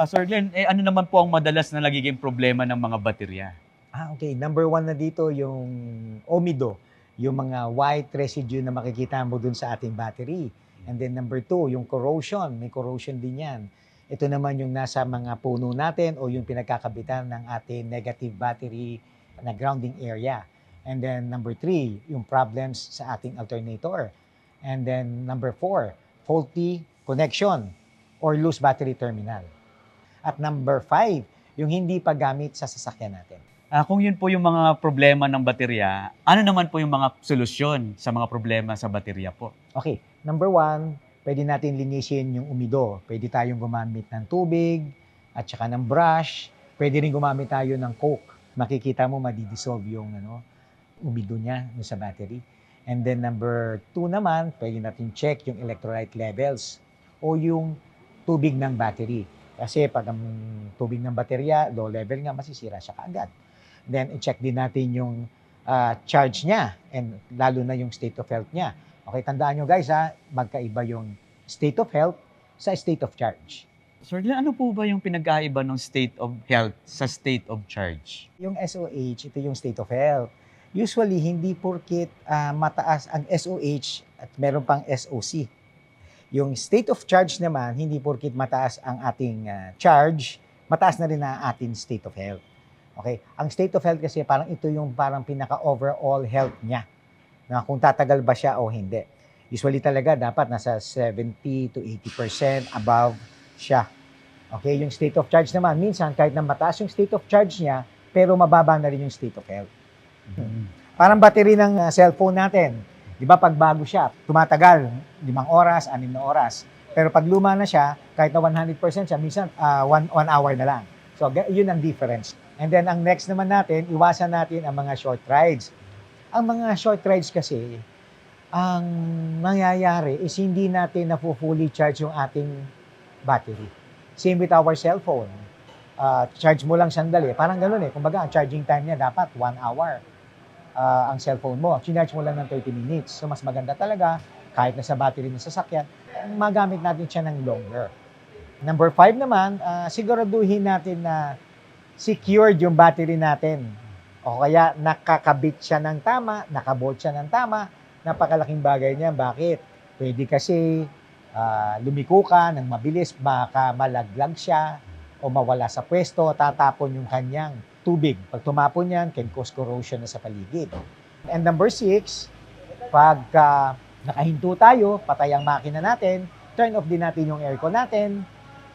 Sir Glenn, ano naman po ang madalas na nagiging problema ng mga baterya? Okay. Number one na dito yung omido, yung mga white residue na makikita mo dun sa ating battery. And then number two, yung corrosion. May corrosion din yan. Ito naman yung nasa mga puno natin o yung pinagkakabitan ng ating negative battery na grounding area. And then number three, yung problems sa ating alternator. And then number four, faulty connection or loose battery terminal. At number five, yung hindi paggamit sa sasakyan natin. Kung yun po yung mga problema ng baterya, ano naman po yung mga solusyon sa mga problema sa baterya po? Okay, number one, pwede natin linisin yung umido. Pwede tayong gumamit ng tubig at saka ng brush. Pwede rin gumamit tayo ng Coke. Makikita mo madidissolve yung umido niya sa battery. And then number two naman, pwede natin check yung electrolyte levels o yung tubig ng battery. Kasi pag ang tubig ng baterya, low level nga, masisira siya kaagad. Then, i-check din natin yung charge niya and lalo na yung state of health niya. Okay, tandaan nyo guys magkaiba yung state of health sa state of charge. Sir Glenn, ano po ba yung pinagkaiba ng state of health sa state of charge? Yung SOH, ito yung state of health. Usually, hindi porkit mataas ang SOH at meron pang SOC. Yung state of charge naman, hindi porkit mataas ang ating charge, mataas na rin ang ating state of health. Okay? Ang state of health kasi parang ito yung parang pinaka-overall health niya. Na kung tatagal ba siya o hindi. Usually talaga dapat nasa 70 to 80% above siya. Okay? Yung state of charge naman, minsan kahit na mataas yung state of charge niya, pero mababa na rin yung state of health. Parang battery ng cellphone natin. Di ba pag bago siya, tumatagal 5 oras, 6 na oras. Pero pag luma na siya, kahit na 100% siya, minsan 1 hour na lang. So yun ang difference. And then ang next naman natin, iwasan natin ang mga short rides. Ang mga short rides kasi, ang nangyayari is hindi natin na-fully charge yung ating battery. Same with our cellphone. Charge mo lang sandali. Parang gano'n Kumbaga, ang charging time niya dapat 1 hour. Ang cellphone mo, charge mo lang ng 30 minutes. So, mas maganda talaga, kahit na sa battery ng sasakyan, magamit natin siya ng longer. Number 5 naman, siguraduhin natin na secured yung battery natin. O kaya nakakabit siya ng tama, nakabolt siya ng tama, napakalaking bagay niya. Bakit? Pwede kasi lumiko ka ng mabilis, baka malaglag siya o mawala sa pwesto, tatapon yung kanyang tubig. Pag tumapon yan, can cause corrosion na sa paligid. And number 6, pag nakahinto tayo, patay ang makina natin, turn off din natin yung aircon natin,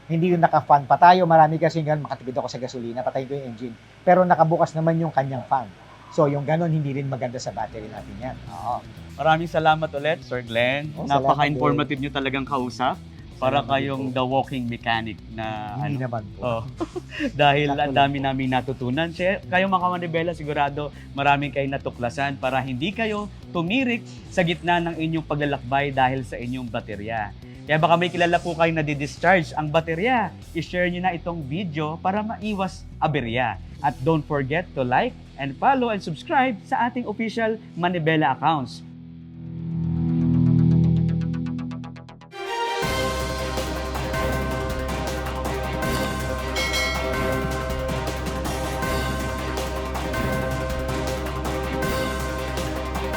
hindi yung naka-fan pa tayo. Marami kasi ganun, makatipid ako sa gasolina, patayin ko yung engine. Pero nakabukas naman yung kanyang fan. So yung ganun, hindi rin maganda sa battery natin yan. Oo. Maraming salamat ulit, Sir Glenn. Napaka-informative nyo talagang kausap. Para kayong the walking mechanic na Hindi naman po. Dahil ang dami namin natutunan. Kayong mga manibela, sigurado maraming kayong natuklasan para hindi kayo tumirik sa gitna ng inyong paglalakbay dahil sa inyong baterya. Kaya baka may kilala po kayo na di-discharge ang baterya. I-share nyo na itong video para maiwas aberya. At don't forget to like and follow and subscribe sa ating official Manibela accounts.